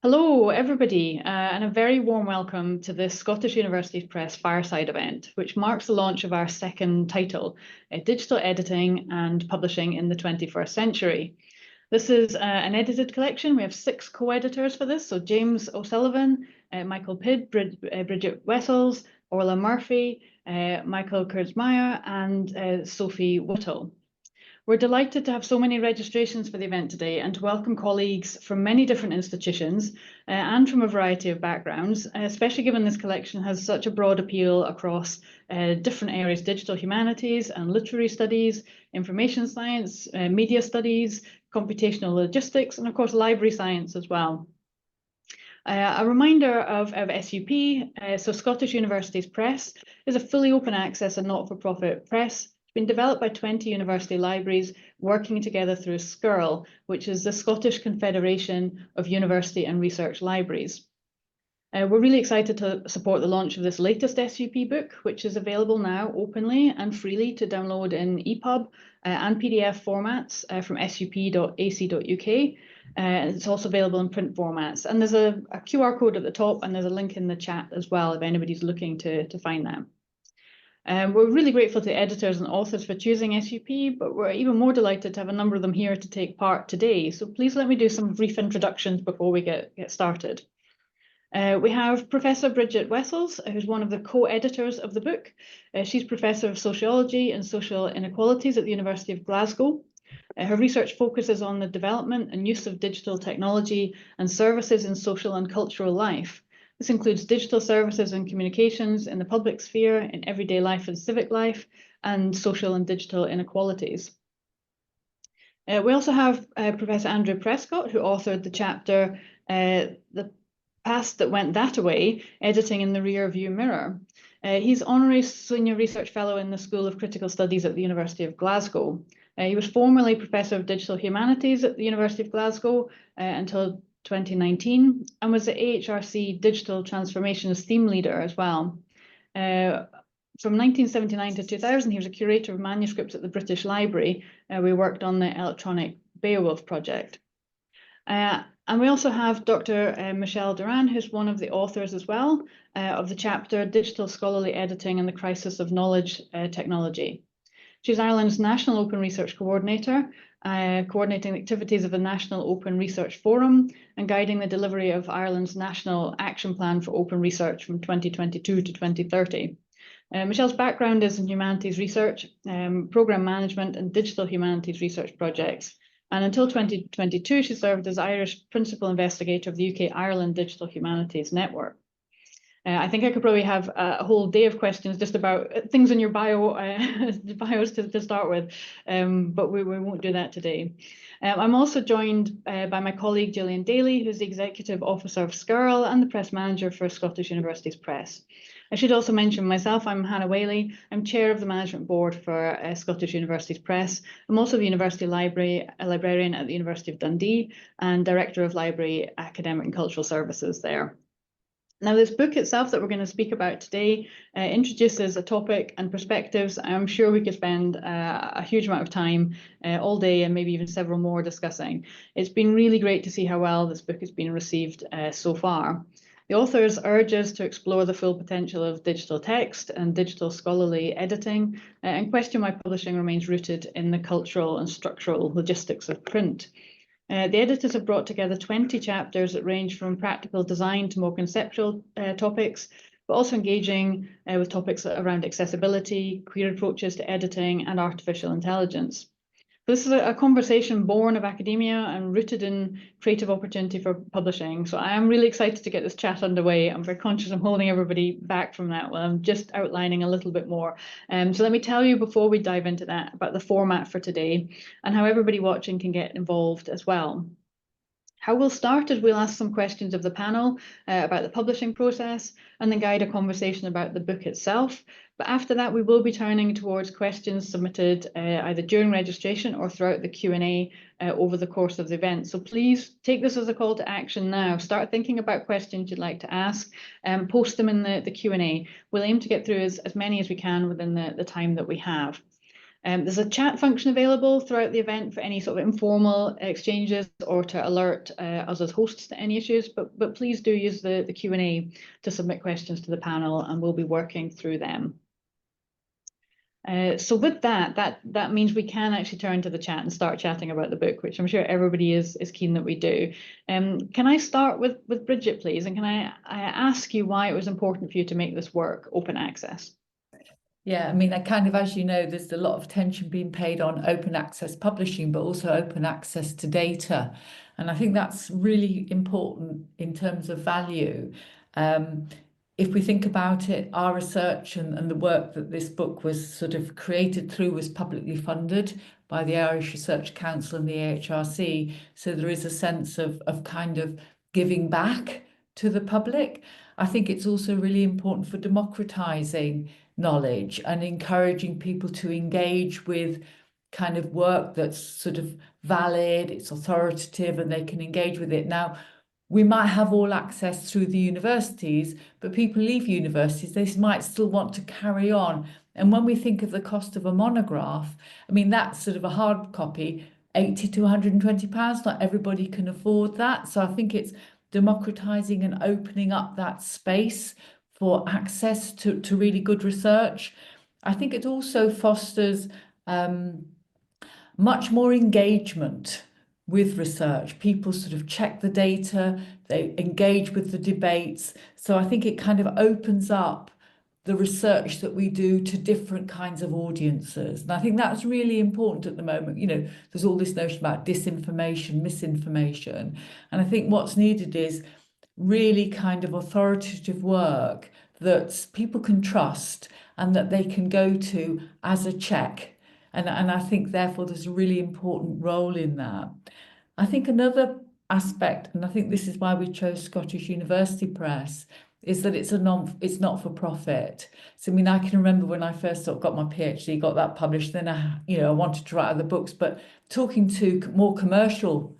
Hello, everybody, and a very warm welcome to the Scottish Universities Press Fireside event, which marks the launch of our second title, Digital Editing and Publishing in the 21st Century. This is an edited collection. We have 6 co-editors for this, so James O'Sullivan, Michael Pidd, Bridgette Wessels, Orla Murphy, Michael Kurzmeyer, and Sophie Whittle. We're delighted to have so many registrations for the event today and to welcome colleagues from many different institutions and from a variety of backgrounds, especially given this collection has such a broad appeal across different areas: digital humanities and literary studies, information science, media studies, computational logistics, and of course library science as well. A reminder of SUP, so Scottish Universities Press is a fully open access and not-for-profit press. It's been developed by 20 university libraries working together through SCURL, which is the Scottish Confederation of University and Research Libraries. We're really excited to support the launch of this latest SUP book, which is available now openly and freely to download in EPUB and PDF formats from sup.ac.uk. It's also available in print formats. And there's a QR code at the top, and there's a link in the chat as well if anybody's looking to find that. We're really grateful to editors and authors for choosing SUP, but we're even more delighted to have a number of them here to take part today. So please let me do some brief introductions before we get started. We have Professor Bridgette Wessels, who's one of the co-editors of the book. She's Professor of Sociology and Social Inequalities at the University of Glasgow. Her research focuses on the development and use of digital technology and services in social and cultural life. This includes digital services and communications in the public sphere, in everyday life and civic life, and social and digital inequalities. We also have Professor Andrew Prescott, who authored the chapter, The Past That Went That Away, Editing in the Rear View Mirror. He's Honorary Senior Research Fellow in the School of Critical Studies at the University of Glasgow. He was formerly Professor of Digital Humanities at the University of Glasgow until 2019, and was the AHRC Digital Transformations Theme Leader as well. From 1979 to 2000, he was a curator of manuscripts at the British Library. We worked on the electronic Beowulf project. And we also have Dr. Michelle Doran, who's one of the authors as well of the chapter Digital Scholarly Editing and the Crisis of Knowledge Technology. She's Ireland's National Open Research Coordinator, coordinating the activities of the National Open Research Forum and guiding the delivery of Ireland's National Action Plan for Open Research from 2022 to 2030. Michelle's background is in humanities research, programme management and digital humanities research projects. And until 2022, she served as Irish Principal Investigator of the UK-Ireland Digital Humanities Network. I think I could probably have a whole day of questions just about things in your bios to start with, but we won't do that today. I'm also joined by my colleague Gillian Daly, who's the Executive Officer of SCURL and the Press Manager for Scottish Universities Press. I should also mention myself, I'm Hannah Whaley. I'm Chair of the Management Board for Scottish Universities Press. I'm also the University Librarian at the University of Dundee and Director of Library, Academic and Cultural Services there. Now, this book itself that we're going to speak about today introduces a topic and perspectives I'm sure we could spend a huge amount of time all day and maybe even several more discussing. It's been really great to see how well this book has been received so far. The authors urge us to explore the full potential of digital text and digital scholarly editing and question why publishing remains rooted in the cultural and structural logistics of print. The editors have brought together 20 chapters that range from practical design to more conceptual topics, but also engaging with topics around accessibility, queer approaches to editing, and artificial intelligence. This is a conversation born of academia and rooted in creative opportunity for publishing. So I am really excited to get this chat underway. I'm very conscious I'm holding everybody back from that while I'm just outlining a little bit more. So let me tell you before we dive into that about the format for today and how everybody watching can get involved as well. How we'll start is we'll ask some questions of the panel about the publishing process and then guide a conversation about the book itself. But after that, we will be turning towards questions submitted either during registration or throughout the Q&A over the course of the event. So please take this as a call to action now. Start thinking about questions you'd like to ask and post them in the Q&A. We'll aim to get through as many as we can within the time that we have. There's a chat function available throughout the event for any sort of informal exchanges or to alert us as hosts to any issues, but please do use the Q&A to submit questions to the panel, and we'll be working through them. So with that means we can actually turn to the chat and start chatting about the book, which I'm sure everybody is keen that we do. Can I start with Bridgette, please? And can I ask you why it was important for you to make this work open access? Yeah, I mean, I kind of, as you know, there's a lot of attention being paid on open access publishing, but also open access to data. And I think that's really important in terms of value. If we think about it, our research and the work that this book was sort of created through was publicly funded by the Irish Research Council and the AHRC. So there is a sense of kind of giving back to the public. I think it's also really important for democratizing knowledge and encouraging people to engage with kind of work that's sort of valid, it's authoritative, and they can engage with it. Now, we might have all access through the universities, but people leave universities, they might still want to carry on. And when we think of the cost of a monograph, I mean, that's sort of a hard copy, 80 to 120 pounds. Not everybody can afford that. So I think it's democratizing and opening up that space for access to really good research. I think it also fosters much more engagement with research. People sort of check the data, they engage with the debates. So I think it kind of opens up the research that we do to different kinds of audiences. And I think that's really important at the moment. You know, there's all this notion about disinformation, misinformation. And I think what's needed is really kind of authoritative work that people can trust and that they can go to as a check. And I think, therefore, there's a really important role in that. I think another aspect, and I think this is why we chose Scottish University Press, is that it's not for profit. So I mean, I can remember when I first got my PhD, got that published, then I wanted to write other books, but talking to more commercially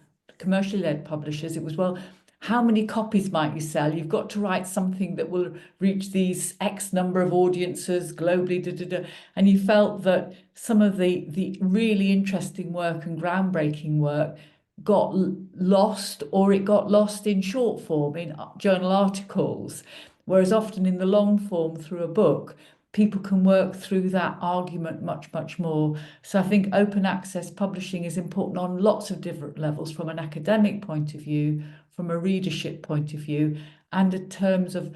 led publishers, it was, well, how many copies might you sell? You've got to write something that will reach these X number of audiences globally, And you felt that some of the really interesting work and groundbreaking work got lost, or it got lost in short form, in journal articles, whereas often in the long form through a book, people can work through that argument much more. So I think open access publishing is important on lots of different levels, from an academic point of view, from a readership point of view, and in terms of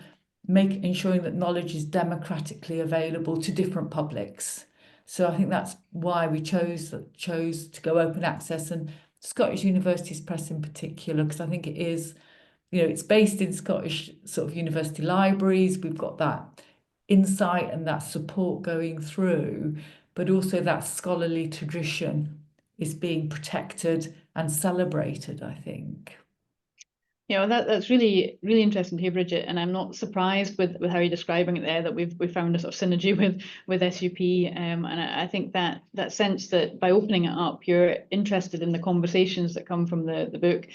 ensuring that knowledge is democratically available to different publics. So I think that's why we chose to go open access, and Scottish Universities Press in particular, because I think it is, it's based in Scottish sort of university libraries. We've got that insight and that support going through, but also that scholarly tradition is being protected and celebrated, I think. Yeah, well, that's really, really interesting to hear, Bridgette, and I'm not surprised with how you're describing it there, that we've found a sort of synergy with SUP, and I think that sense that by opening it up, you're interested in the conversations that come from the book,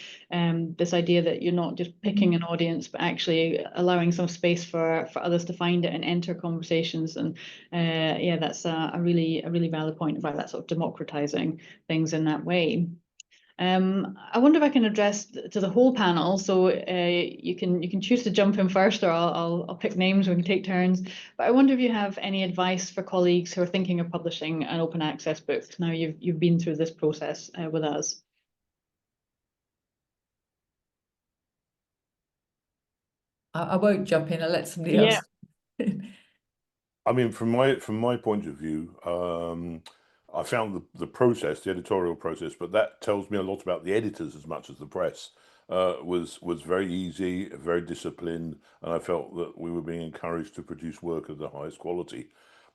this idea that you're not just picking an audience, but actually allowing some space for others to find it and enter conversations, and yeah, that's a really valid point about that sort of democratizing things in that way. I wonder if I can address to the whole panel. So you can choose to jump in first, or I'll pick names. We can take turns. But I wonder if you have any advice for colleagues who are thinking of publishing an open access book. Now you've been through this process with us. I won't jump in. I'll let somebody else. I mean, from my point of view, I found the process, the editorial process, but that tells me a lot about the editors as much as the press, was very easy, very disciplined, and I felt that we were being encouraged to produce work of the highest quality.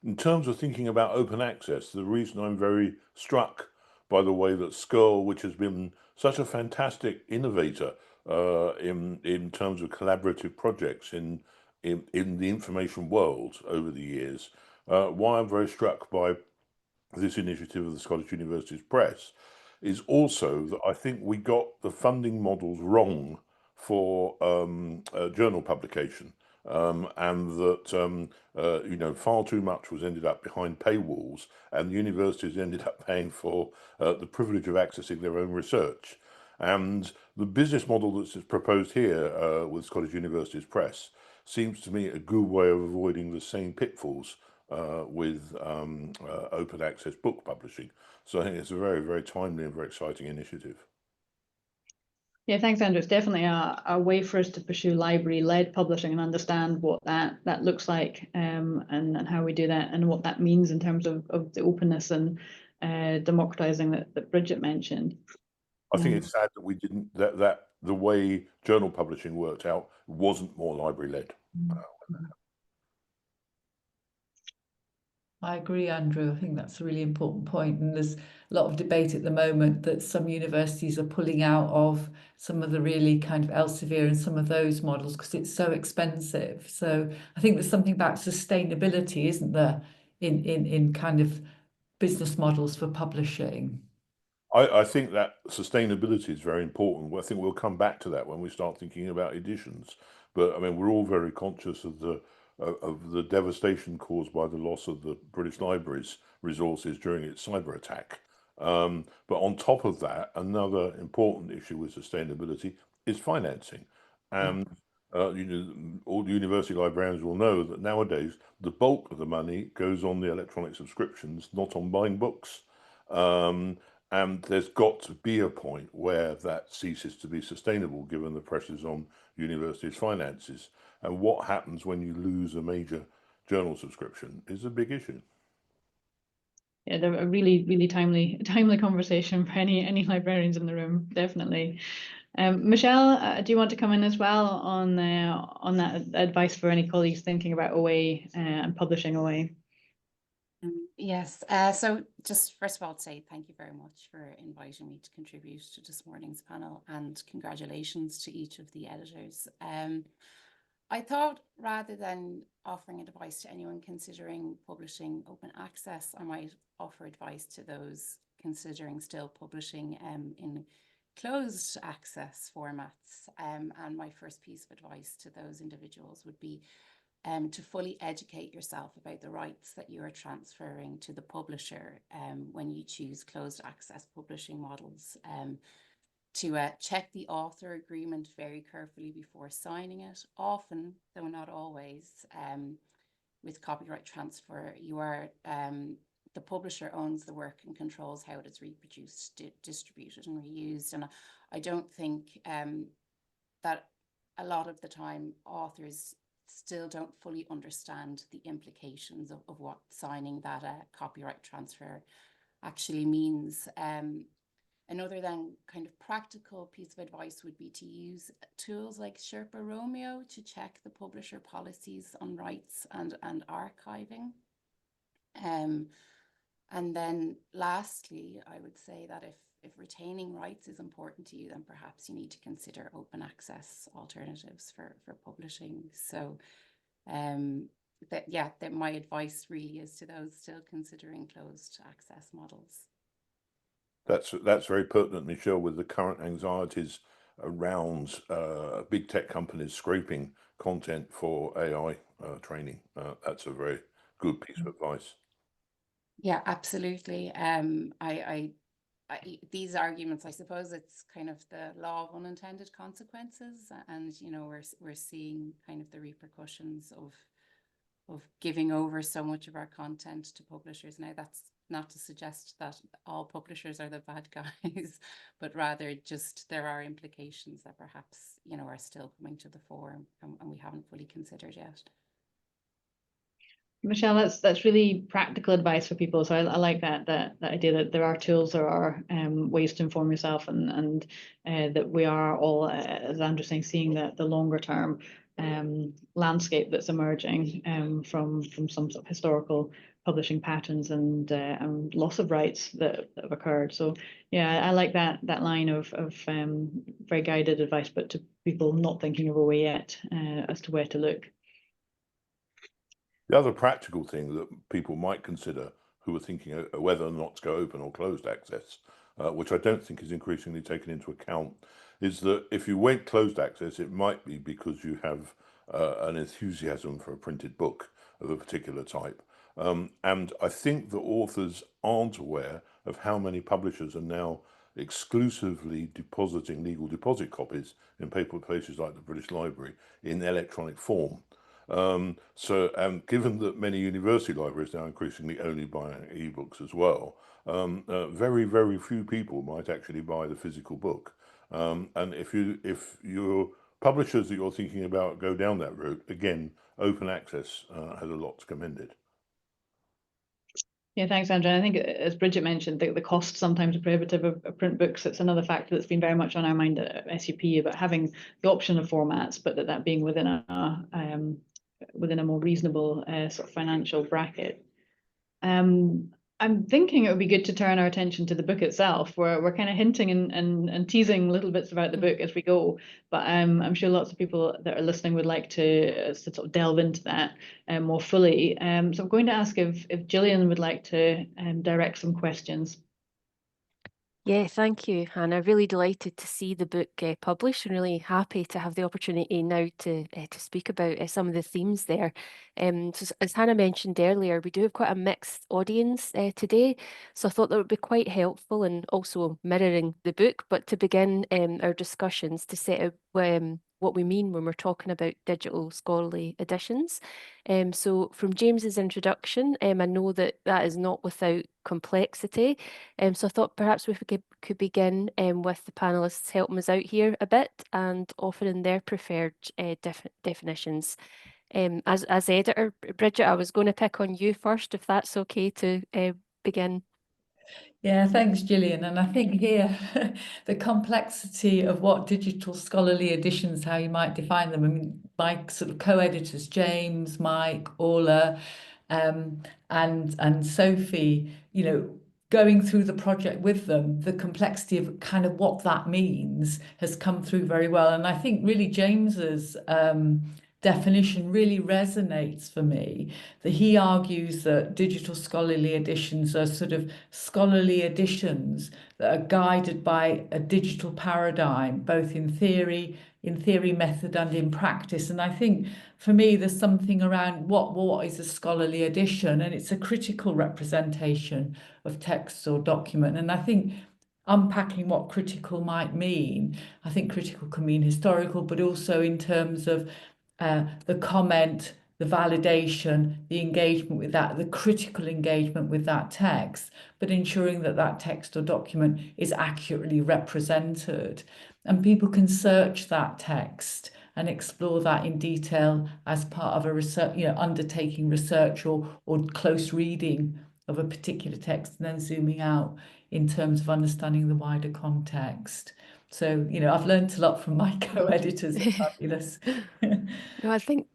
In terms of thinking about open access, the reason I'm very struck by the way that SCURL, which has been such a fantastic innovator in terms of collaborative projects in the information world over the years, why I'm very struck by this initiative of the Scottish Universities Press is also that I think we got the funding models wrong for journal publication. and that far too much was ended up behind paywalls, and the universities ended up paying for the privilege of accessing their own research. And the business model that's proposed here with Scottish Universities Press seems to me a good way of avoiding the same pitfalls with open access book publishing. So I think it's a very, very timely and very exciting initiative. Yeah, thanks, Andrew. It's definitely a way for us to pursue library-led publishing and understand what that looks like, and how we do that, and what that means in terms of the openness and democratizing that Bridgette mentioned. I think it's sad that we didn't, that the way journal publishing worked out wasn't more library-led. I agree, Andrew. I think that's a really important point. And there's a lot of debate at the moment that some universities are pulling out of some of the really kind of Elsevier and some of those models because it's so expensive. So I think there's something about sustainability, isn't there, in kind of business models for publishing. I think that sustainability is very important. I think we'll come back to that when we start thinking about editions. But I mean, we're all very conscious of the devastation caused by the loss of the British Library's resources during its cyber attack. But on top of that, another important issue with sustainability is financing. And all the university librarians will know that nowadays the bulk of the money goes on the electronic subscriptions, not on buying books. And there's got to be a point where that ceases to be sustainable, given the pressures on universities' finances. And what happens when you lose a major journal subscription is a big issue. Yeah, they're a really, really timely conversation for any librarians in the room, definitely. Michelle, do you want to come in as well on that advice for any colleagues thinking about OA and publishing OA? Yes, so just first of all to say thank you very much for inviting me to contribute to this morning's panel, and congratulations to each of the editors. I thought rather than offering advice to anyone considering publishing open access, I might offer advice to those considering still publishing in closed access formats. And my first piece of advice to those individuals would be to fully educate yourself about the rights that you are transferring to the publisher when you choose closed access publishing models, to check the author agreement very carefully before signing it. Often, though not always, with copyright transfer, you are the publisher owns the work and controls how it is reproduced, distributed and reused. And I don't think that a lot of the time authors still don't fully understand the implications of what signing that copyright transfer actually means. Another then kind of practical piece of advice would be to use tools like Sherpa Romeo to check the publisher policies on rights and archiving. And then lastly, I would say that if retaining rights is important to you, then perhaps you need to consider open access alternatives for publishing. So that my advice really is to those still considering closed access models. That's very pertinent, Michelle, with the current anxieties around big tech companies scraping content for AI training. That's a very good piece of advice. Yeah, absolutely. These arguments, I suppose it's kind of the law of unintended consequences, and we're seeing kind of the repercussions of giving over so much of our content to publishers. Now, that's not to suggest that all publishers are the bad guys, but rather just there are implications that perhaps are still coming to the fore and we haven't fully considered yet. Michelle, that's really practical advice for people. So I like that idea that there are tools, there are ways to inform yourself, and that we are all, as Andrew's saying, seeing the longer term landscape that's emerging from some sort of historical publishing patterns and loss of rights that have occurred. So yeah, I like that line of very guided advice, but to people not thinking of a way yet as to where to look. The other practical thing that people might consider who are thinking whether or not to go open or closed access, which I don't think is increasingly taken into account, is that if you went closed access, it might be because you have an enthusiasm for a printed book of a particular type. And I think the authors aren't aware of how many publishers are now exclusively depositing legal deposit copies in paper places like the British Library in electronic form. So given that many university libraries now increasingly only buying ebooks as well, very, very few people might actually buy the physical book. And if your publishers that you're thinking about go down that route, again, open access has a lot to commend it. Yeah, thanks, Andrew. I think, as Bridgette mentioned, the cost sometimes prohibitive of print books. It's another factor that's been very much on our mind at SUP about having the option of formats, but that being within a more reasonable sort of financial bracket. I'm thinking it would be good to turn our attention to the book itself. We're kind of hinting and teasing little bits about the book as we go, but I'm sure lots of people that are listening would like to sort of delve into that more fully. So I'm going to ask if Gillian would like to direct some questions. Yeah, thank you, Hannah. Really delighted to see the book published, and really happy to have the opportunity now to speak about some of the themes there. So as Hannah mentioned earlier, we do have quite a mixed audience today, so I thought that would be quite helpful and also mirroring the book. But to begin our discussions, to set out what we mean when we're talking about digital scholarly editions. So from James's introduction, I know that is not without complexity. So I thought perhaps we could begin with the panellists helping us out here a bit and offering their preferred definitions. As editor, Bridgette, I was going to pick on you first, if that's okay to begin. Yeah, thanks, Gillian. And I think here the complexity of what digital scholarly editions, how you might define them. I mean, my sort of co-editors, James, Mike, Orla, and Sophie, going through the project with them, the complexity of kind of what that means has come through very well. And I think really James's definition really resonates for me, that he argues that digital scholarly editions are sort of scholarly editions that are guided by a digital paradigm, both in theory, method, and in practice. And I think for me, there's something around what is a scholarly edition, and it's a critical representation of text or document. And I think unpacking what critical might mean, I think critical can mean historical, but also in terms of the comment, the validation, the engagement with that, the critical engagement with that text, but ensuring that that text or document is accurately represented. And people can search that text and explore that in detail as part of a research, undertaking research or close reading of a particular text, and then zooming out in terms of understanding the wider context. So, I've learned a lot from my co-editors. Fabulous. No, I think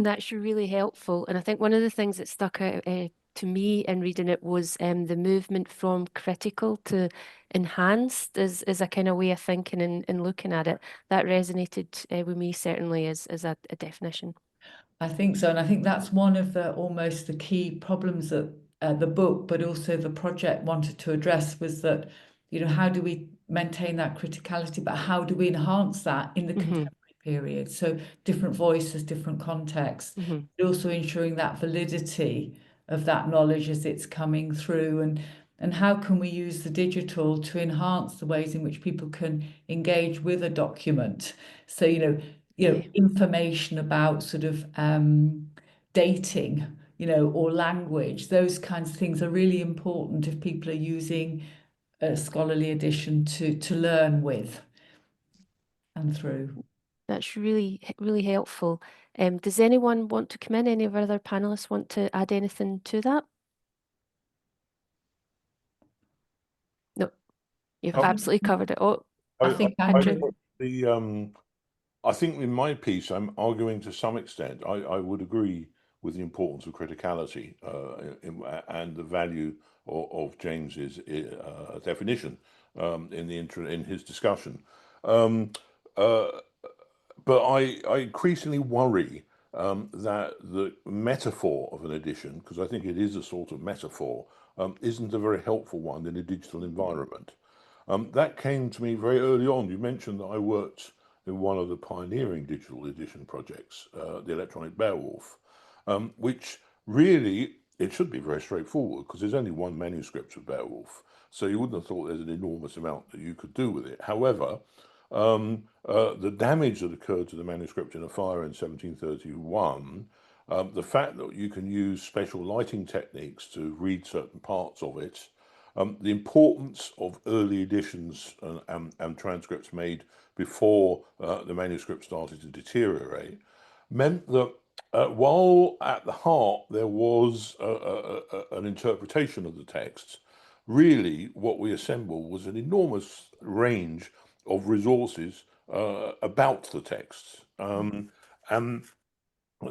that's really helpful. And I think one of the things that stuck out to me in reading it was the movement from critical to enhanced as a kind of way of thinking and looking at it. That resonated with me certainly as a definition. I think so. And I think that's one of almost the key problems that the book, but also the project wanted to address, was that, how do we maintain that criticality, but how do we enhance that in the contemporary period? So different voices, different contexts, but also ensuring that validity of that knowledge as it's coming through, and how can we use the digital to enhance the ways in which people can engage with a document. So, information about sort of dating, or language, those kinds of things are really important if people are using a scholarly edition to learn with and through. That's really, really helpful. Does anyone want to come in? Any of our other panelists want to add anything to that? No, you've absolutely covered it. Oh, I think I think in my piece, I'm arguing to some extent, I would agree with the importance of criticality and the value of James's definition in his discussion. But I increasingly worry that the metaphor of an edition, because I think it is a sort of metaphor, isn't a very helpful one in a digital environment. That came to me very early on. You mentioned that I worked in one of the pioneering digital edition projects, the electronic Beowulf, which really, it should be very straightforward because there's only one manuscript of Beowulf. So you wouldn't have thought there's an enormous amount that you could do with it. However, the damage that occurred to the manuscript in a fire in 1731, the fact that you can use special lighting techniques to read certain parts of it, the importance of early editions and transcripts made before the manuscript started to deteriorate, meant that while at the heart there was an interpretation of the texts, really what we assembled was an enormous range of resources about the texts. And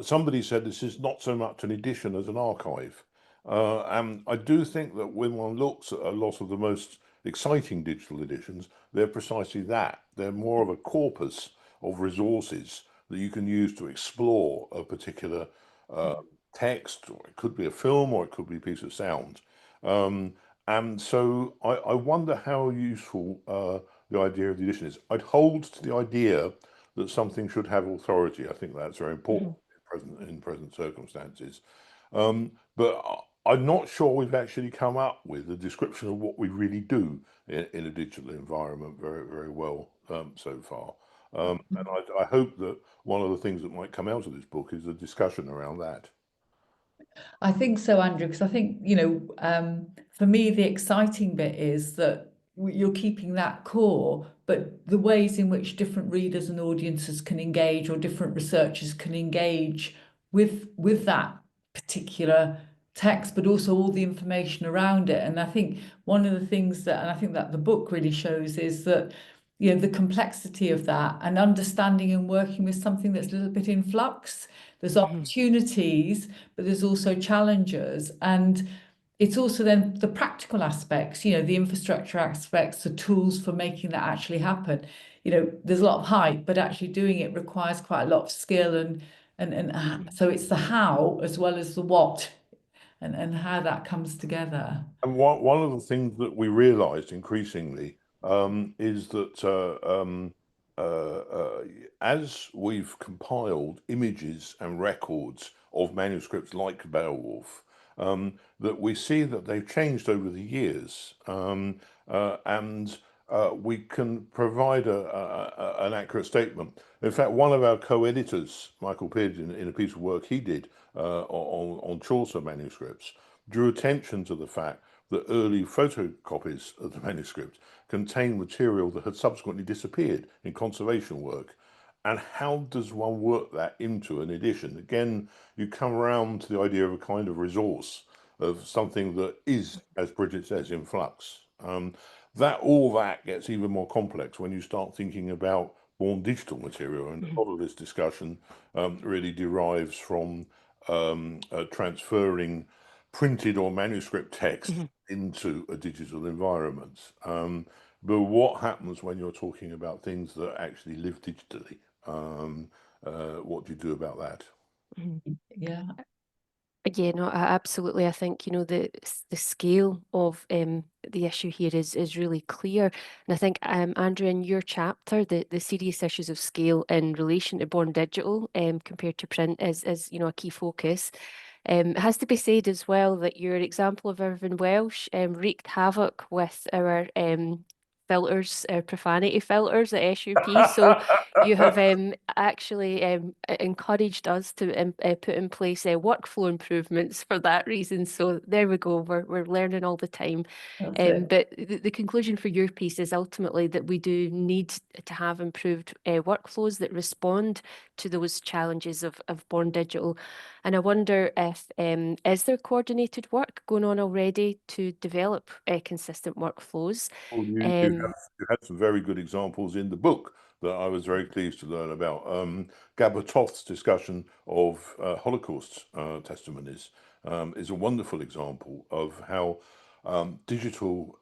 somebody said this is not so much an edition as an archive. And I do think that when one looks at a lot of the most exciting digital editions, they're precisely that. They're more of a corpus of resources that you can use to explore a particular text, or it could be a film, or it could be a piece of sound. And so I wonder how useful the idea of the edition is. I'd hold to the idea that something should have authority. I think that's very important in present circumstances. But I'm not sure we've actually come up with a description of what we really do in a digital environment very, very well so far. And I hope that one of the things that might come out of this book is a discussion around that. I think so, Andrew, because I think, you know, for me, the exciting bit is that you're keeping that core, but the ways in which different readers and audiences can engage, or different researchers can engage with that particular text, but also all the information around it. And I think one of the things that, and I think that the book really shows, is that, you know, the complexity of that and understanding and working with something that's a little bit in flux. There's opportunities, but there's also challenges. And it's also then the practical aspects, you know, the infrastructure aspects, the tools for making that actually happen. You know, there's a lot of hype, but actually doing it requires quite a lot of skill. And so it's the how as well as the what, and how that comes together. And one of the things that we realised increasingly is that as we've compiled images and records of manuscripts like Beowulf, that we see that they've changed over the years, and we can provide an accurate statement. In fact, one of our co-editors, Michael Pidd, in a piece of work he did on Chaucer manuscripts, drew attention to the fact that early photocopies of the manuscript contained material that had subsequently disappeared in conservation work. And how does one work that into an edition? Again, you come around to the idea of a kind of resource, of something that is, as Bridgette says, in flux. All that gets even more complex when you start thinking about born digital material. And a lot of this discussion really derives from transferring printed or manuscript text into a digital environment. But what happens when you're talking about things that actually live digitally? What do you do about that? Yeah. Yeah, no, absolutely. I think, you know, the scale of the issue here is really clear. And I think, Andrew, in your chapter, the serious issues of scale in relation to born digital compared to print is, you know, a key focus. It has to be said as well that your example of Irvine Welsh wreaked havoc with our filters, profanity filters at SUP. So you have actually encouraged us to put in place workflow improvements for that reason. So there we go. We're learning all the time. But the conclusion for your piece is ultimately that we do need to have improved workflows that respond to those challenges of born digital. And I wonder if is there coordinated work going on already to develop consistent workflows? Well, you had some very good examples in the book that I was very pleased to learn about. Gabor Toth's discussion of Holocaust testimonies is a wonderful example of how digital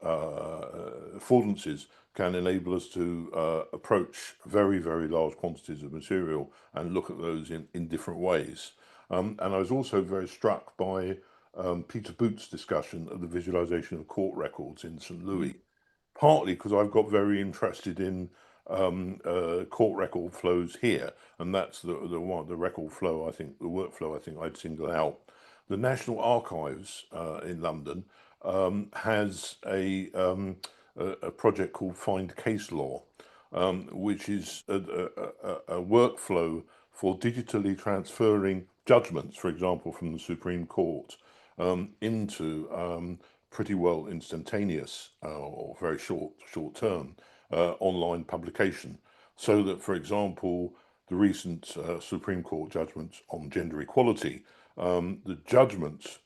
affordances can enable us to approach very, very large quantities of material and look at those in different ways. And I was also very struck by Peter Boot's discussion of the visualization of court records in St. Louis, partly because I've got very interested in court record flows here, and that's the record flow. I think the workflow. I think I'd single out. The National Archives in London has a project called Find Case Law, which is a workflow for digitally transferring judgments, for example, from the Supreme Court into pretty well instantaneous or very short term online publication, so that, for example, the recent Supreme Court judgments on gender equality, the judgment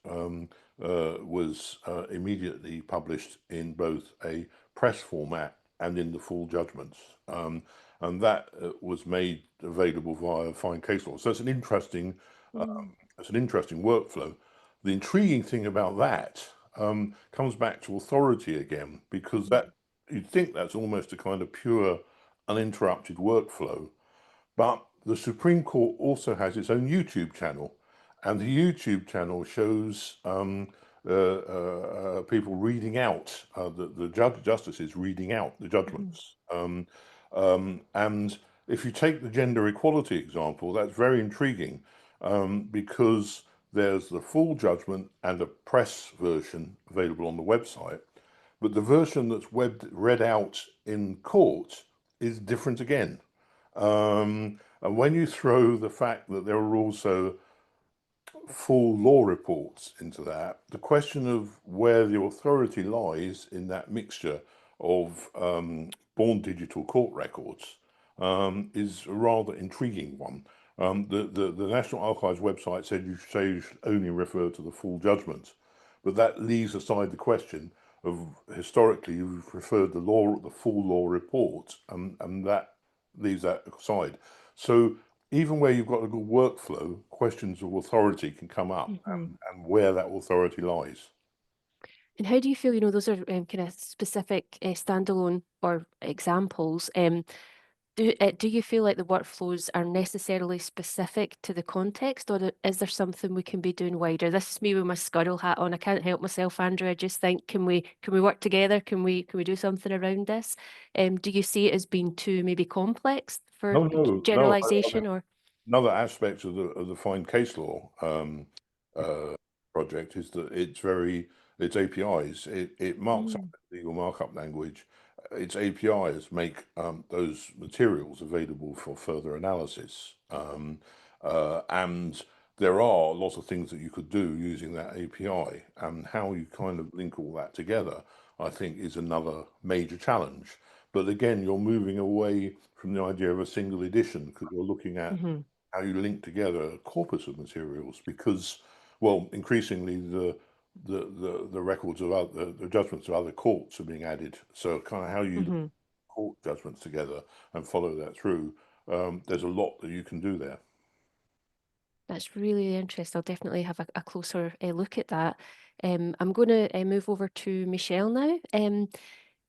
was immediately published in both a press format and in the full judgments, and that was made available via Find Case Law. So it's an interesting workflow. The intriguing thing about that comes back to authority again, because that you'd think that's almost a kind of pure, uninterrupted workflow, but the Supreme Court also has its own YouTube channel, and the YouTube channel shows people reading out the justices reading out the judgments. And if you take the gender equality example, that's very intriguing, because there's the full judgment and a press version available on the website, but the version that's read out in court is different again. And when you throw the fact that there are also full law reports into that, the question of where the authority lies in that mixture of born digital court records is a rather intriguing one. The National Archives website said you should only refer to the full judgment, but that leaves aside the question of historically you've referred the full law report, and that leaves that aside. So even where you've got a good workflow, questions of authority can come up, and where that authority lies. And how do you feel, those are kind of specific standalone or examples. Do you feel like the workflows are necessarily specific to the context, or is there something we can be doing wider? This is me with my Scuttle hat on. I can't help myself, Andrew. I just think, can we work together? Can we do something around this? Do you see it as being too maybe complex for generalization, or another aspect of the Find Case Law project is that it's APIs. It marks up legal markup language. Its APIs make those materials available for further analysis, and there are lots of things that you could do using that API, and how you kind of link all that together, I think, is another major challenge. But again, you're moving away from the idea of a single edition, because you're looking at how you link together a corpus of materials, because, well, increasingly the records of the judgments of other courts are being added. So kind of how you court judgments together and follow that through. There's a lot that you can do there. That's really interesting. I'll definitely have a closer look at that. I'm going to move over to Michelle now.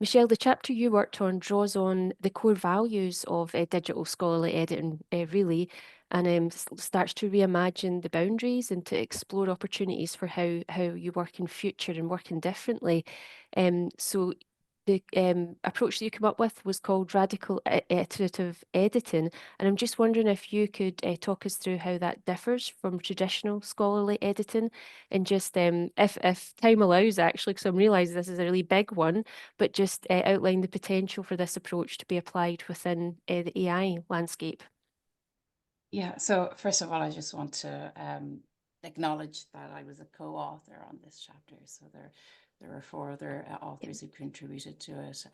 Michelle, the chapter you worked on draws on the core values of digital scholarly editing, really, and starts to reimagine the boundaries and to explore opportunities for how you work in future and working differently. So the approach that you came up with was called radical iterative editing, and I'm just wondering if you could talk us through how that differs from traditional scholarly editing, and just if time allows, actually, because I'm realising this is a really big one, but just outline the potential for this approach to be applied within the AI landscape. Yeah, so first of all, I just want to acknowledge that I was a co-author on this chapter. So there are 4 other authors who contributed to it.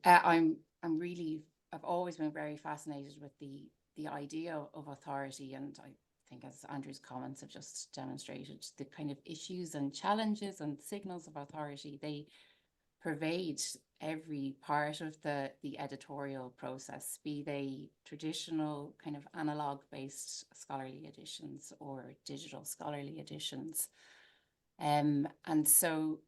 I've always been very fascinated with the idea of authority, and I think, as Andrew's comments have just demonstrated, the kind of issues and challenges and signals of authority, they pervade every part of the editorial process, be they traditional kind of analog based scholarly editions or digital scholarly editions. And so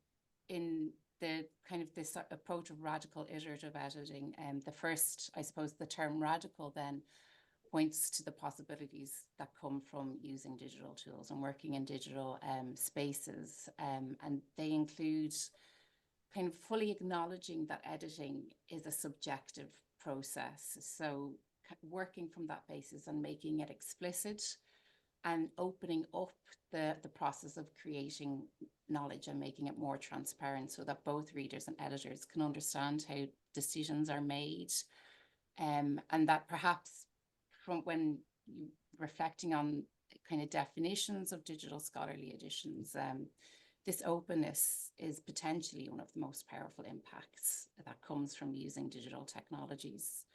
in the kind of this approach of radical iterative editing, the term radical then points to the possibilities that come from using digital tools and working in digital spaces. And they include kind of fully acknowledging that editing is a subjective process. So working from that basis and making it explicit and opening up the process of creating knowledge and making it more transparent so that both readers and editors can understand how decisions are made. And that perhaps from when you reflecting on kind of definitions of digital scholarly editions, this openness is potentially one of the most powerful impacts that comes from using digital technologies.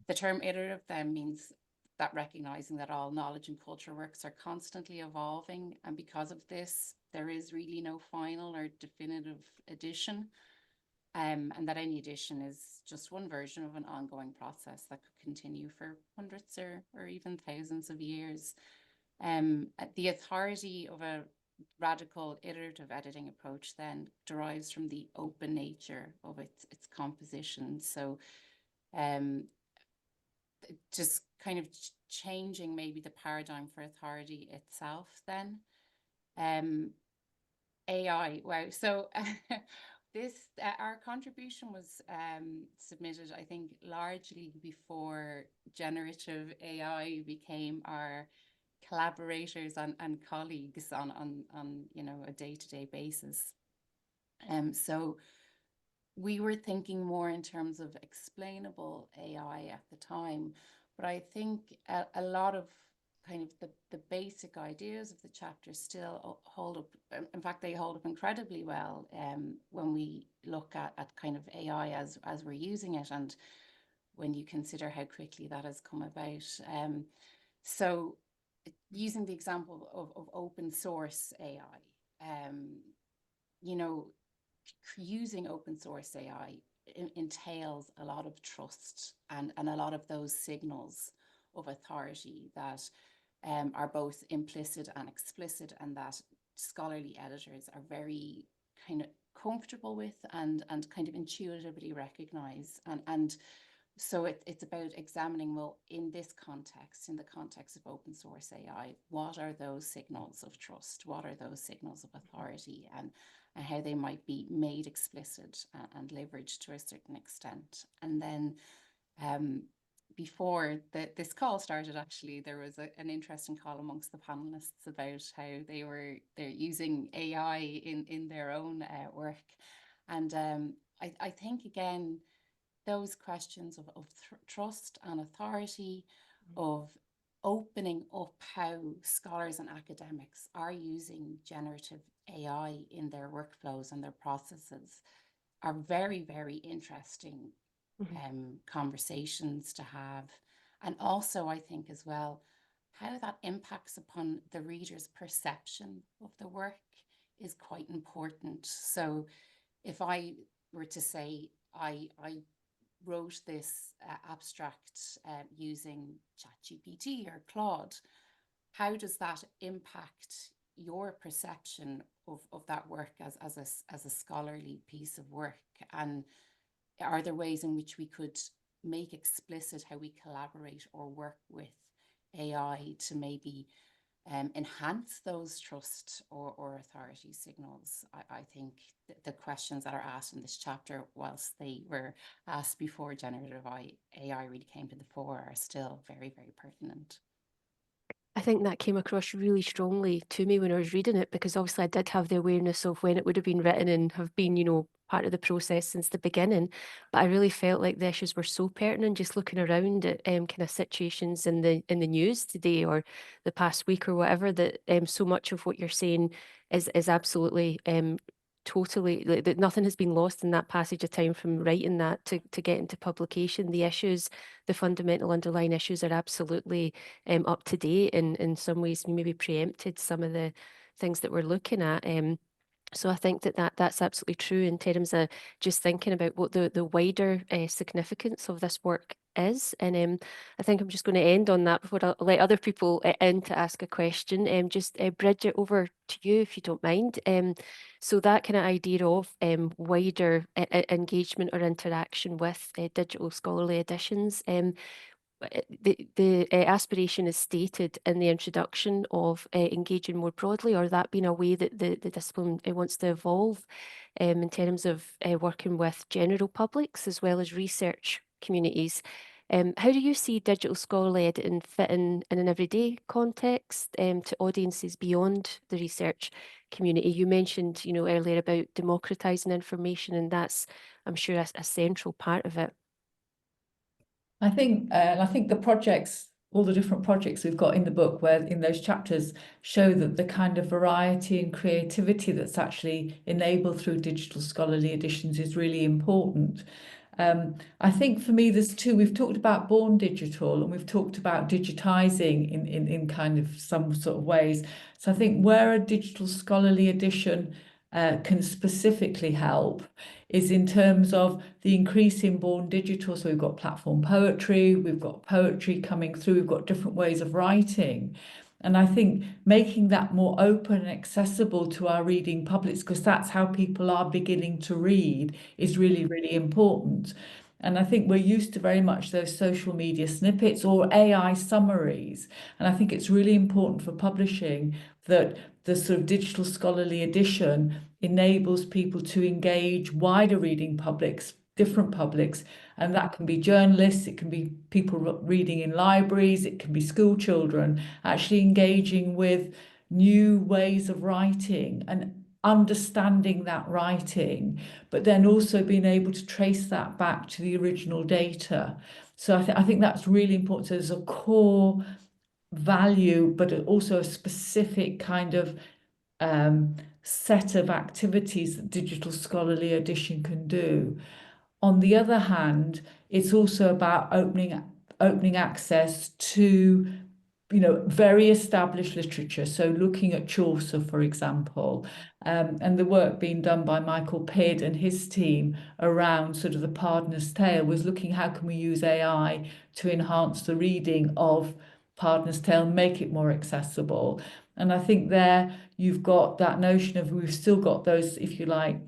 The term iterative then means that recognizing that all knowledge and culture works are constantly evolving, and because of this, there is really no final or definitive edition, and that any edition is just one version of an ongoing process that could continue for hundreds or even thousands of years. The authority of a radical iterative editing approach then derives from the open nature of its composition. So just kind of changing maybe the paradigm for authority itself then. AI, wow. So this, our contribution was submitted, I think, largely before generative AI became our collaborators and colleagues on you know, a day-to-day basis. So we were thinking more in terms of explainable AI at the time, but I think a lot of kind of the basic ideas of the chapter still hold up. In fact, they hold up incredibly well when we look at kind of AI as we're using it, and when you consider how quickly that has come about. So using the example of open source AI, you know, using open source AI entails a lot of trust and a lot of those signals of authority that are both implicit and explicit, and that scholarly editors are very kind of comfortable with and kind of intuitively recognize. And so it's about examining, well, in this context, in the context of open source AI, what are those signals of trust? What are those signals of authority, and how they might be made explicit and leveraged to a certain extent? And then before this call started, actually, there was an interesting call amongst the panelists about how they're using AI in their own work. And I think, again, those questions of trust and authority, of opening up how scholars and academics are using generative AI in their workflows and their processes are very, very interesting conversations to have. And also, I think as well, how that impacts upon the reader's perception of the work is quite important. So if I were to say, I wrote this abstract using ChatGPT or Claude, how does that impact your perception of that work as a scholarly piece of work? And are there ways in which we could make explicit how we collaborate or work with AI to maybe enhance those trust or authority signals? I think the questions that are asked in this chapter, whilst they were asked before generative AI really came to the fore, are still very, very pertinent. I think that came across really strongly to me when I was reading it, because obviously I did have the awareness of when it would have been written and have been, you know, part of the process since the beginning. But I really felt like the issues were so pertinent, just looking around at kind of situations in the news today or the past week or whatever, that so much of what you're saying is absolutely totally, like, that nothing has been lost in that passage of time from writing that to get into publication. The issues, the fundamental underlying issues, are absolutely up to date, and in some ways we maybe preempted some of the things that we're looking at. So I think that's absolutely true in terms of just thinking about what the wider significance of this work is. And I think I'm just going to end on that before I'll let other people in to ask a question. Just Bridgette, over to you if you don't mind. So that kind of idea of wider engagement or interaction with digital scholarly editions. the aspiration is stated in the introduction of engaging more broadly, or that being a way that the discipline wants to evolve in terms of working with general publics as well as research communities. How do you see digital scholarly editing fit in an everyday context to audiences beyond the research community? You mentioned, earlier about democratizing information, and that's, I'm sure, a central part of it. I think the projects, all the different projects we've got in the book, where in those chapters show that the kind of variety and creativity that's actually enabled through digital scholarly editions is really important. I think for me, there's two. We've talked about born digital, and we've talked about digitizing in kind of some sort of ways. So I think where a digital scholarly edition can specifically help is in terms of the increase in born digital. So we've got platform poetry, we've got poetry coming through, we've got different ways of writing. And I think making that more open and accessible to our reading publics, because that's how people are beginning to read, is really, really important. And I think we're used to very much those social media snippets or AI summaries. And I think it's really important for publishing that the sort of digital scholarly edition enables people to engage wider reading publics, different publics, and that can be journalists, it can be people reading in libraries, it can be school children, actually engaging with new ways of writing and understanding that writing, but then also being able to trace that back to the original data. So I think that's really important. So there's a core value, but also a specific kind of set of activities that digital scholarly edition can do. On the other hand, it's also about opening access to very established literature. So looking at Chaucer, for example, and the work being done by Michael Pidd and his team around sort of the Pardoner's Tale was looking how can we use AI to enhance the reading of Pardoner's Tale, make it more accessible. And I think there you've got that notion of we've still got those, if you like,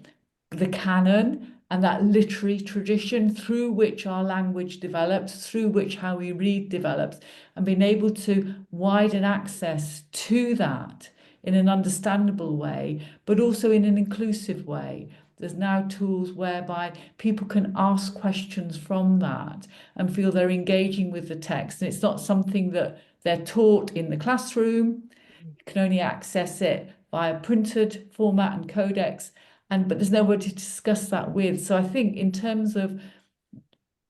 the canon and that literary tradition through which our language develops, through which how we read develops, and being able to widen access to that in an understandable way, but also in an inclusive way. There's now tools whereby people can ask questions from that and feel they're engaging with the text. And it's not something that they're taught in the classroom. You can only access it via printed format and codex, but there's nobody to discuss that with. So I think in terms of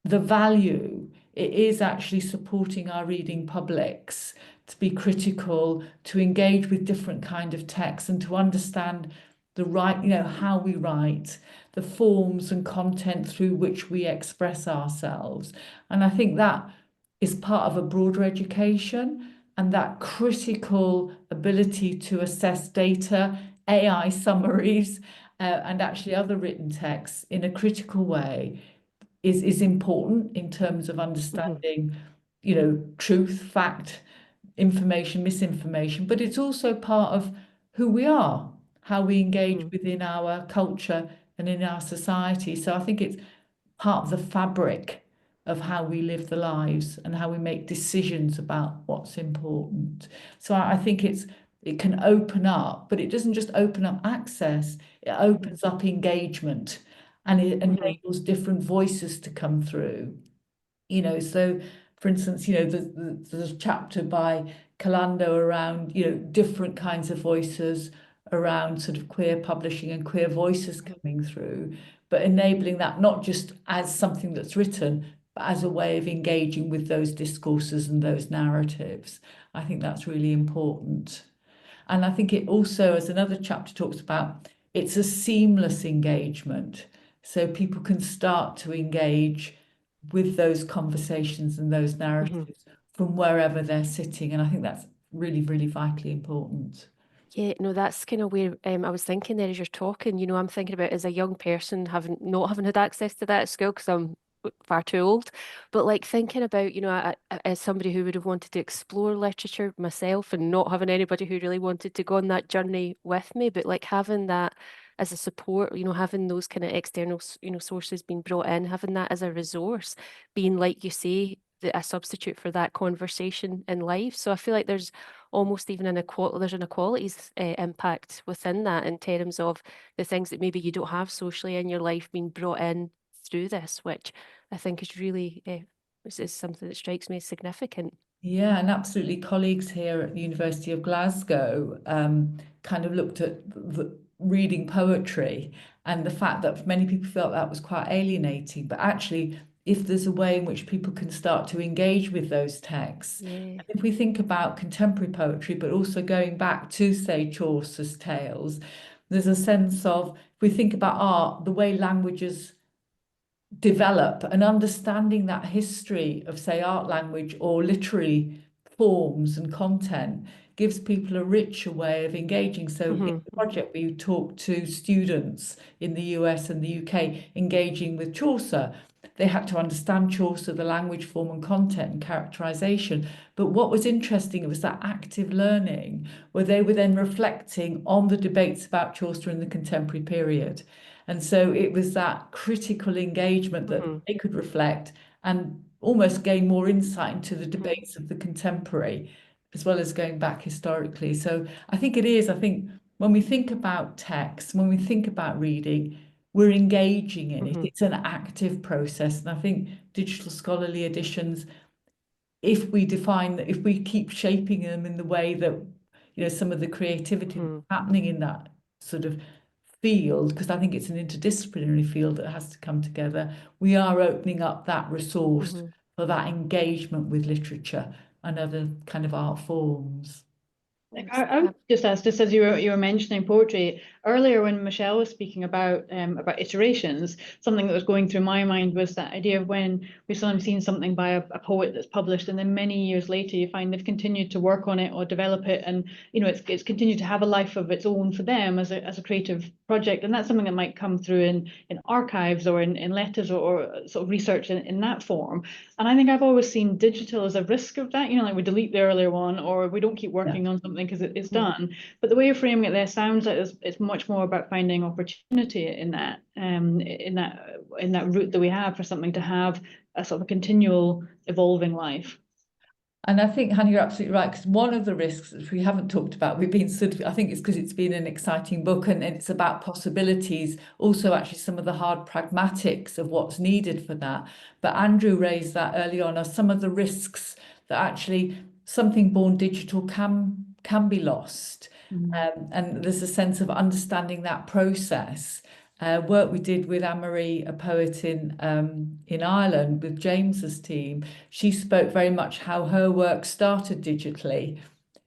the value, it is actually supporting our reading publics to be critical, to engage with different kind of texts and to understand the right, how we write, the forms and content through which we express ourselves. And I think that is part of a broader education, and that critical ability to assess data, AI summaries, and actually other written texts in a critical way is important in terms of understanding, truth, fact, information, misinformation, but it's also part of who we are, how we engage within our culture and in our society. So I think it's part of the fabric of how we live the lives and how we make decisions about what's important. So I think it can open up, but it doesn't just open up access, it opens up engagement, and it enables different voices to come through. So for instance, there's a chapter by Calando around, different kinds of voices around sort of queer publishing and queer voices coming through, but enabling that not just as something that's written, but as a way of engaging with those discourses and those narratives. I think that's really important. And I think it also, as another chapter talks about, it's a seamless engagement. So people can start to engage with those conversations and those narratives from wherever they're sitting. And I think that's really, really vitally important. Yeah, no, that's kind of where I was thinking there as you're talking. I'm thinking about as a young person not having had access to that at school because I'm far too old, but like thinking about, as somebody who would have wanted to explore literature myself and not having anybody who really wanted to go on that journey with me, but like having that as a support, having those kind of external, sources being brought in, having that as a resource, being, like you say, a substitute for that conversation in life. So I feel like there's almost even an inequalities impact within that, in terms of the things that maybe you don't have socially in your life being brought in through this, which I think is really is something that strikes me as significant. Yeah, and absolutely. Colleagues here at the University of Glasgow kind of looked at the reading poetry and the fact that many people felt that was quite alienating. But actually, if there's a way in which people can start to engage with those texts, Yeah. if we think about contemporary poetry, but also going back to, say, Chaucer's tales, there's a sense of, if we think about art, the way languages develop, and understanding that history of, say, art language or literary forms and content gives people a richer way of engaging. So in the project, we talked to students in the US and the UK engaging with Chaucer. They had to understand Chaucer, the language, form and content and characterization. But what was interesting, it was that active learning where they were then reflecting on the debates about Chaucer in the contemporary period. And so it was that critical engagement that they could reflect and almost gain more insight into the debates of the contemporary, as well as going back historically. So I think when we think about text, when we think about reading, we're engaging in it. It's an active process. And I think digital scholarly editions, if we keep shaping them in the way that, some of the creativity happening in that sort of field, because I think it's an interdisciplinary field that has to come together, we are opening up that resource for that engagement with literature and other kind of art forms. I would just ask, just as you were mentioning poetry earlier, when Michelle was speaking about iterations, something that was going through my mind was that idea of when we've sometimes seen something by a poet that's published, and then many years later you find they've continued to work on it or develop it, and it's continued to have a life of its own for them as a creative project, and that's something that might come through in archives or in letters or sort of research in that form. And I think I've always seen digital as a risk of that, like we delete the earlier one or we don't keep working on something because it's done. But the way you're framing it there sounds like it's much more about finding opportunity in that route that we have for something to have a sort of a continual evolving life. And I think, Hannah, you're absolutely right, because one of the risks which we haven't talked about, I think it's because it's been an exciting book and it's about possibilities, also actually some of the hard pragmatics of what's needed for that. But Andrew raised that early on as some of the risks that actually something born digital can be lost. And there's a sense of understanding that process. Work we did with Anne-Marie, a poet in Ireland, with James's team, she spoke very much how her work started digitally,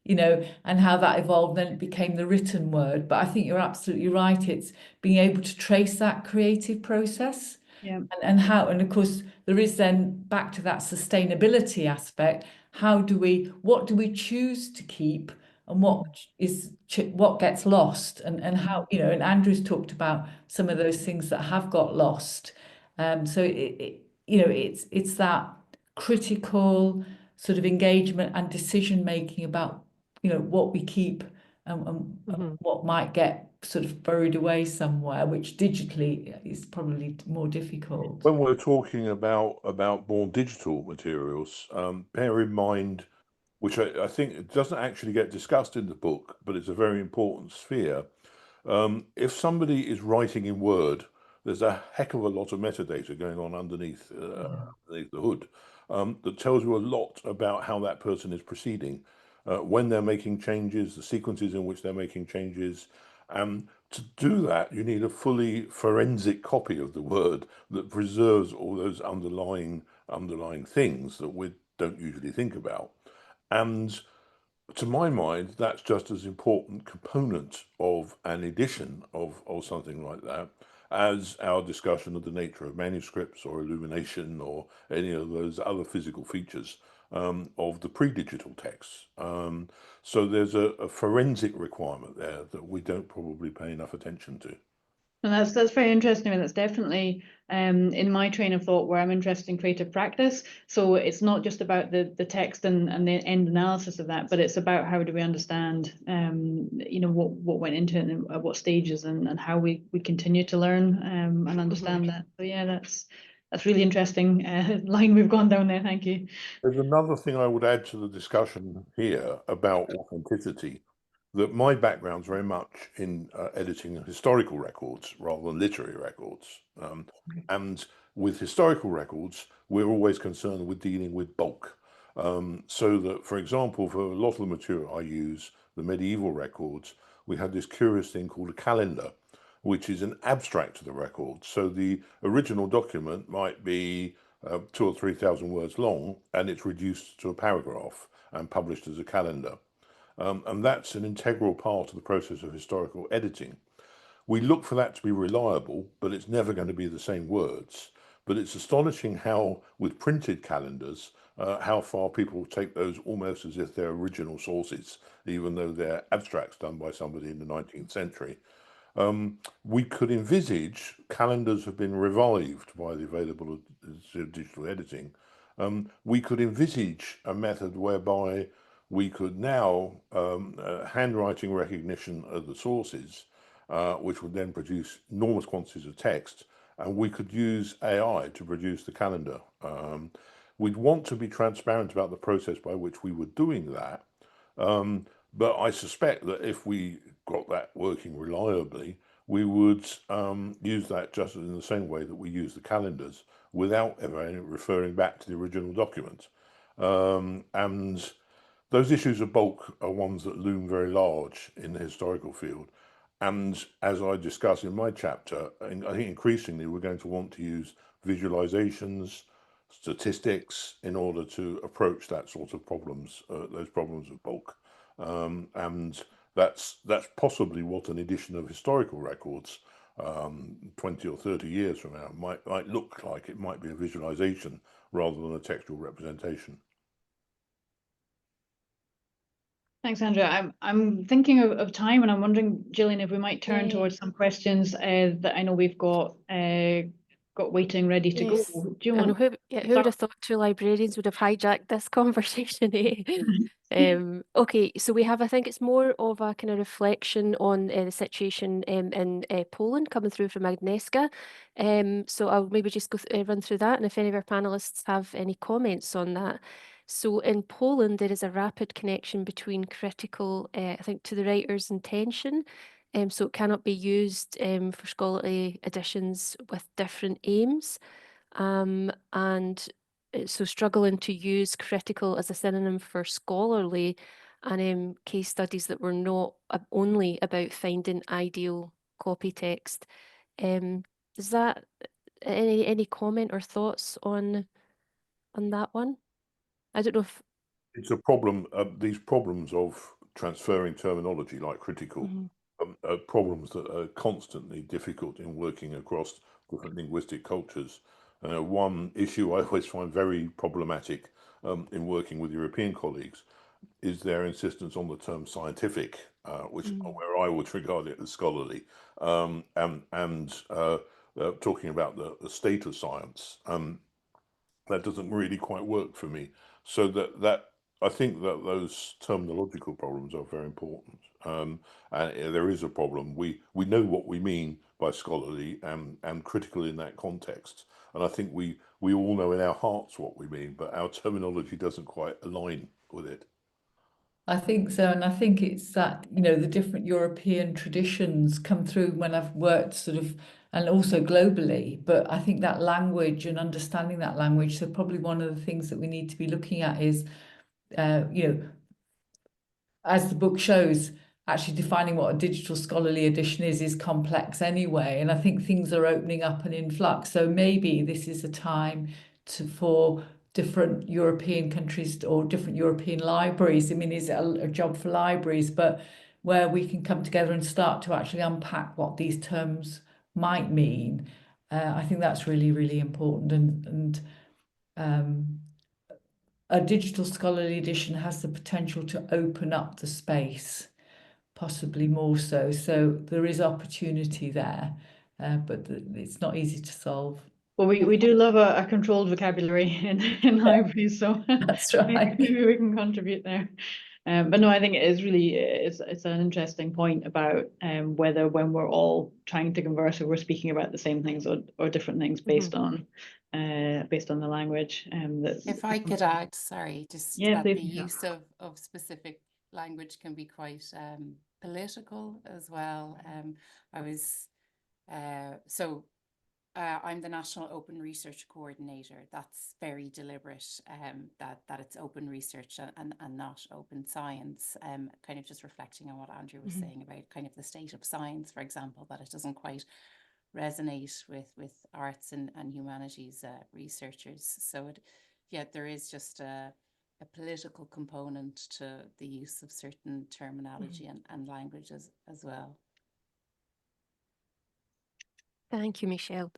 and how that evolved, then it became the written word. But I think you're absolutely right. It's being able to trace that creative process. Yeah. And of course, there is then back to that sustainability aspect. What do we choose to keep? And what gets lost, and how, and Andrew's talked about some of those things that have got lost. So it's that critical sort of engagement and decision making about what we keep and what might get sort of buried away somewhere, which digitally is probably more difficult. When we're talking about more digital materials, bear in mind, which I think it doesn't actually get discussed in the book, but it's a very important sphere. If somebody is writing in Word, there's a heck of a lot of metadata going on underneath the hood that tells you a lot about how that person is proceeding, when they're making changes, the sequences in which they're making changes. To do that, you need a fully forensic copy of the Word that preserves all those underlying things that we don't usually think about. And to my mind, that's just as important component of an edition of something like that as our discussion of the nature of manuscripts or illumination or any of those other physical features of the pre-digital texts. So there's a forensic requirement there that we don't probably pay enough attention to. And that's very interesting. I mean, that's definitely in my train of thought where I'm interested in creative practice. So it's not just about the text and the end analysis of that, but it's about how do we understand, what went into it and at what stages, and how we continue to learn and understand that. So yeah, that's really interesting line we've gone down there. Thank you. There's another thing I would add to the discussion here about authenticity, that my background's very much in editing historical records rather than literary records. And with historical records, we're always concerned with dealing with bulk. So that, for example, for a lot of the material I use, the medieval records, we had this curious thing called a calendar, which is an abstract of the record. So the original document might be 2,000 or 3,000 words long, and it's reduced to a paragraph and published as a calendar. And that's an integral part of the process of historical editing. We look for that to be reliable, but it's never going to be the same words. But it's astonishing how, with printed calendars, how far people take those almost as if they're original sources, even though they're abstracts done by somebody in the 19th century. We could envisage, calendars have been revived by the available digital editing. We could envisage a method whereby we could now handwriting recognition of the sources, which would then produce enormous quantities of text, and we could use AI to produce the calendar. We'd want to be transparent about the process by which we were doing that. But I suspect that if we got that working reliably, we would use that just in the same way that we use the calendars, without ever referring back to the original document. And those issues of bulk are ones that loom very large in the historical field. And as I discuss in my chapter, I think increasingly we're going to want to use visualizations, statistics in order to approach that sort of problems, those problems of bulk. And that's possibly what an edition of historical records 20 or 30 years from now might look like. It might be a visualization rather than a textual representation. Thanks, Andrea. I'm thinking of time, and I'm wondering, Gillian, if we might turn towards some questions that I know we've got waiting ready to go. Do you want? Who would have thought two librarians would have hijacked this conversation? Okay, so we have, I think it's more of a kind of reflection on the situation in Poland coming through from Agnieszka. So I'll maybe just go run through that, and if any of our panelists have any comments on that. So in Poland, there is a rapid connection between critical, I think, to the writer's intention. So it cannot be used for scholarly editions with different aims. And so struggling to use critical as a synonym for scholarly, and case studies that were not only about finding ideal copy text. Is that any comment or thoughts on that one? I don't know if it's a problem. These problems of transferring terminology like critical are problems that are constantly difficult in working across different linguistic cultures. One issue I always find very problematic in working with European colleagues is their insistence on the term scientific, which where I would regard it as scholarly, and talking about the state of science. That doesn't really quite work for me. So that I think that those terminological problems are very important. And there is a problem. We know what we mean by scholarly and critical in that context. And I think we all know in our hearts what we mean, but our terminology doesn't quite align with it. I think so, and I think it's that, you know, the different European traditions come through when I've worked sort of, and also globally, but I think that language and understanding that language, so probably one of the things that we need to be looking at is, you know, as the book shows, actually defining what a digital scholarly edition is complex anyway, and I think things are opening up and in flux, so maybe this is a time for different European countries or different European libraries. I mean, is it a job for libraries, but where we can come together and start to actually unpack what these terms might mean. I think that's really, really important. And a digital scholarly edition has the potential to open up the space, possibly more so. So there is opportunity there, but it's not easy to solve. Well, we do love a controlled vocabulary in libraries, so that's right. Maybe we can contribute there. But no, I think it is really it's an interesting point about whether when we're all trying to converse, if we're speaking about the same things or different things based on based on the language. If I could add, sorry, just Yeah, that please, the Michelle. use of specific language can be quite political as well. I'm the National Open Research Coordinator. That's very deliberate, that it's open research and not open science, kind of just reflecting on what Andrew was saying about kind of the state of science, for example, that it doesn't quite resonate with arts and humanities researchers. So there is just a political component to the use of certain terminology and languages as well. Thank you, Michelle.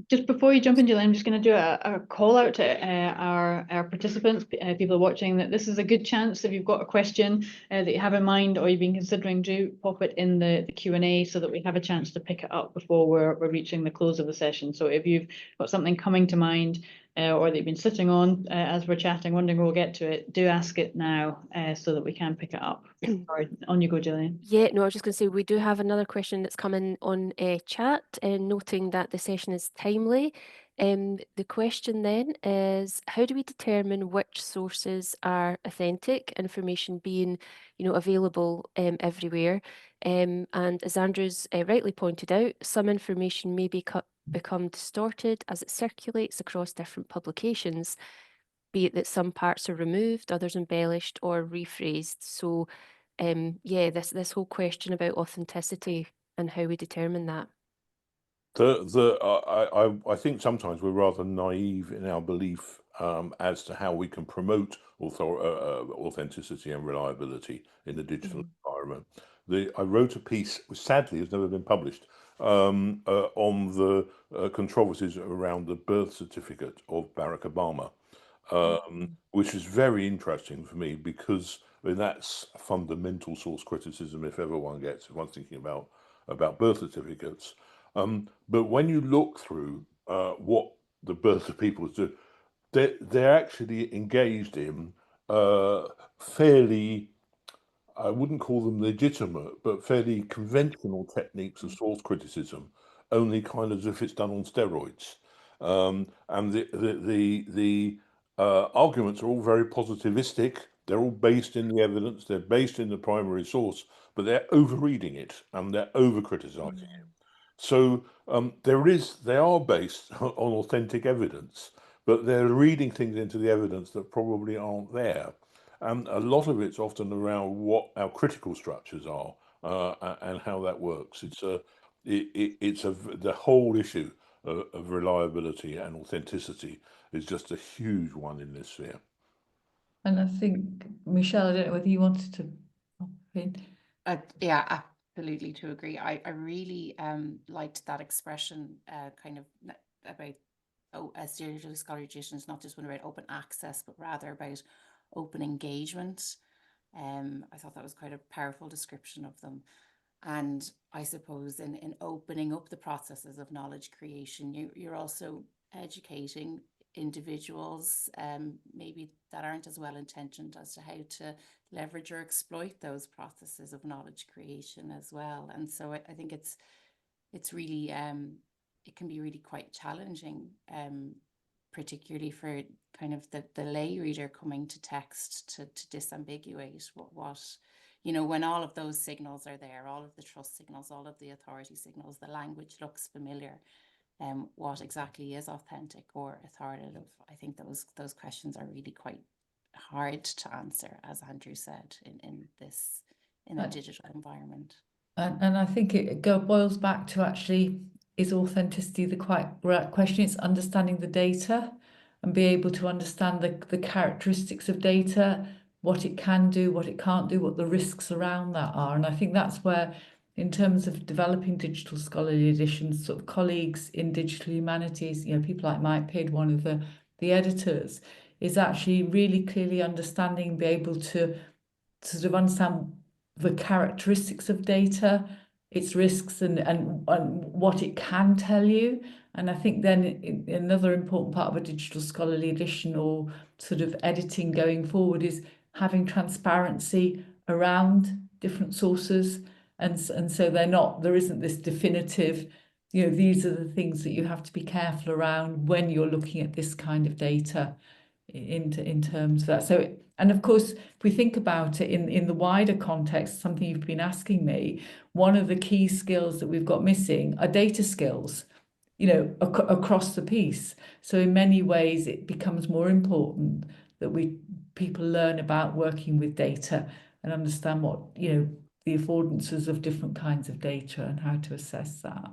Just before you jump in, Gillian, I'm just going to do a call out to our participants, people watching, that this is a good chance. If you've got a question that you have in mind or you've been considering, do pop it in the Q&A so that we have a chance to pick it up before we're reaching the close of the session. So if you've got something coming to mind or that you've been sitting on as we're chatting, wondering we'll get to it, do ask it now so that we can pick it up. Sorry, on you go, Gillian. Yeah, no, I was just going to say we do have another question that's come in on chat, noting that the session is timely. The question then is, how do we determine which sources are authentic, information being, available everywhere? And as Andrew's rightly pointed out, some information may become distorted as it circulates across different publications, be it that some parts are removed, others embellished or rephrased. So this whole question about authenticity and how we determine that. I think sometimes we're rather naive in our belief as to how we can promote authenticity and reliability in the digital environment. I wrote a piece, which sadly has never been published, on the controversies around the birth certificate of Barack Obama, which is very interesting for me because that's fundamental source criticism if one's thinking about birth certificates. But when you look through what the birth of people do, they're actually engaged in fairly, I wouldn't call them legitimate, but fairly conventional techniques of source criticism, only kind of as if it's done on steroids. And the arguments are all very positivistic. They're all based in the evidence. They're based in the primary source, but they're over-reading it and they're over-criticizing it. So they are based on authentic evidence, but they're reading things into the evidence that probably aren't there. And a lot of it's often around what our critical structures are and how that works. The whole issue of reliability and authenticity is just a huge one in this sphere. And I think, Michelle, I don't know whether you wanted to pop in. Yeah, absolutely to agree. I really liked that expression kind of about as digital scholarly edition is not just one about open access, but rather about open engagement. I thought that was quite a powerful description of them. And I suppose in opening up the processes of knowledge creation, you're also educating individuals maybe that aren't as well intentioned as to how to leverage or exploit those processes of knowledge creation as well. And so I think it's really it can be really quite challenging, particularly for kind of the lay reader coming to text to disambiguate what when all of those signals are there, all of the trust signals, all of the authority signals, the language looks familiar. What exactly is authentic or authoritative? I think those questions are really quite hard to answer, as Andrew said, in a digital environment. And I think it boils back to actually, is authenticity the right question? It's understanding the data and be able to understand the characteristics of data, what it can do, what it can't do, what the risks around that are. And I think that's where, in terms of developing digital scholarly editions, sort of colleagues in digital humanities, people like Mike Pidd, one of the editors, is actually really clearly understanding, be able to sort of understand the characteristics of data, its risks and what it can tell you. And I think then another important part of a digital scholarly edition or sort of editing going forward is having transparency around different sources. And so there isn't this definitive these are the things that you have to be careful around when you're looking at this kind of data in terms of that. So, and of course, if we think about it in the wider context, something you've been asking me, one of the key skills that we've got missing are data skills, across the piece. So in many ways, it becomes more important that people learn about working with data and understand what, the affordances of different kinds of data and how to assess that.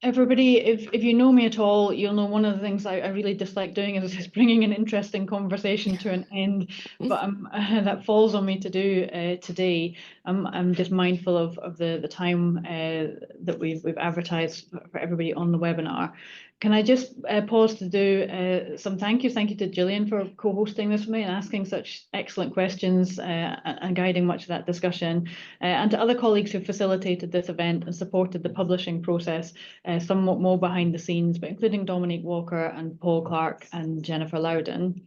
Everybody, if you know me at all, you'll know one of the things I really dislike doing is just bringing an interesting conversation to an end, but that falls on me to do today. I'm just mindful of the time that we've advertised for everybody on the webinar. Can I just pause to do some thank you? Thank you to Gillian for co-hosting this with me and asking such excellent questions and guiding much of that discussion, and to other colleagues who facilitated this event and supported the publishing process, somewhat more behind the scenes, but including Dominique Walker and Paul Clark and Jennifer Loudon.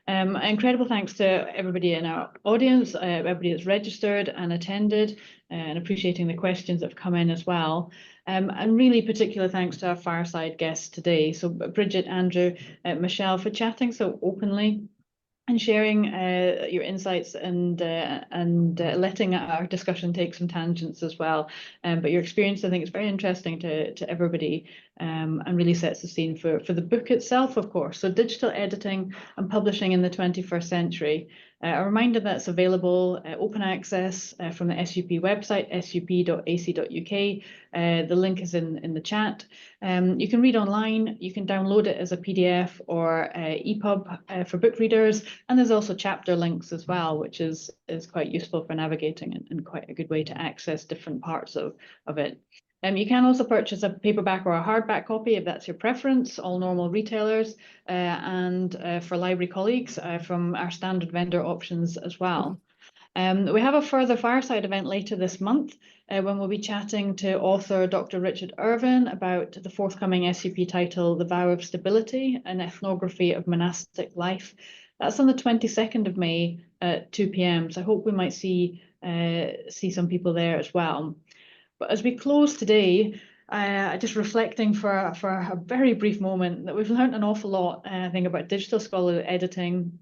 Incredible thanks to everybody in our audience, everybody that's registered and attended, and appreciating the questions that have come in as well. And really particular thanks to our fireside guests today. So Bridgette, Andrew, Michelle, for chatting so openly and sharing your insights and letting our discussion take some tangents as well. But your experience, I think, is very interesting to everybody, and really sets the scene for the book itself, of course. So Digital Editing and Publishing in the 21st Century. A reminder that's available open access from the SUP website, sup.ac.uk. The link is in the chat. You can read online, you can download it as a PDF or EPUB for book readers, and there's also chapter links as well, which is quite useful for navigating and quite a good way to access different parts of it. You can also purchase a paperback or a hardback copy if that's your preference, all normal retailers, and for library colleagues from our standard vendor options as well. We have a further fireside event later this month when we'll be chatting to author Dr. Richard Irvin about the forthcoming SUP title, The Vow of Stability, an Ethnography of Monastic Life. That's on the 22nd of May at 2 p.m. So I hope we might see some people there as well. But as we close today, just reflecting for a very brief moment that we've learned an awful lot, I think, about digital scholarly editing,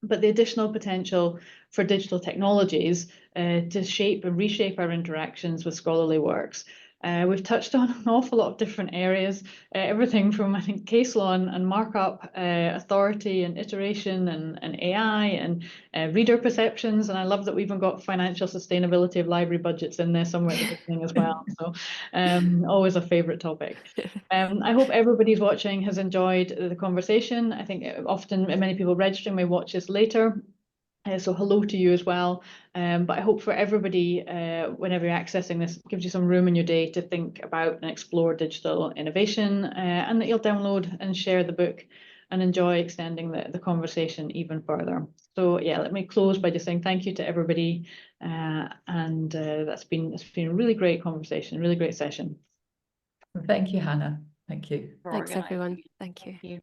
but the additional potential for digital technologies to shape and reshape our interactions with scholarly works. We've touched on an awful lot of different areas, everything from, I think, case law and markup, authority and iteration and AI and reader perceptions. And I love that we've even got financial sustainability of library budgets in there somewhere at the beginning as well. So always a favorite topic. I hope everybody's watching has enjoyed the conversation. I think often many people registering may watch this later. So hello to you as well. But I hope for everybody, whenever you're accessing this, it gives you some room in your day to think about and explore digital innovation, and that you'll download and share the book and enjoy extending the conversation even further. So yeah, let me close by just saying thank you to everybody. And it's been a really great conversation, really great session. Thank you, Hannah. Thank you. Thanks, everyone. Thank you.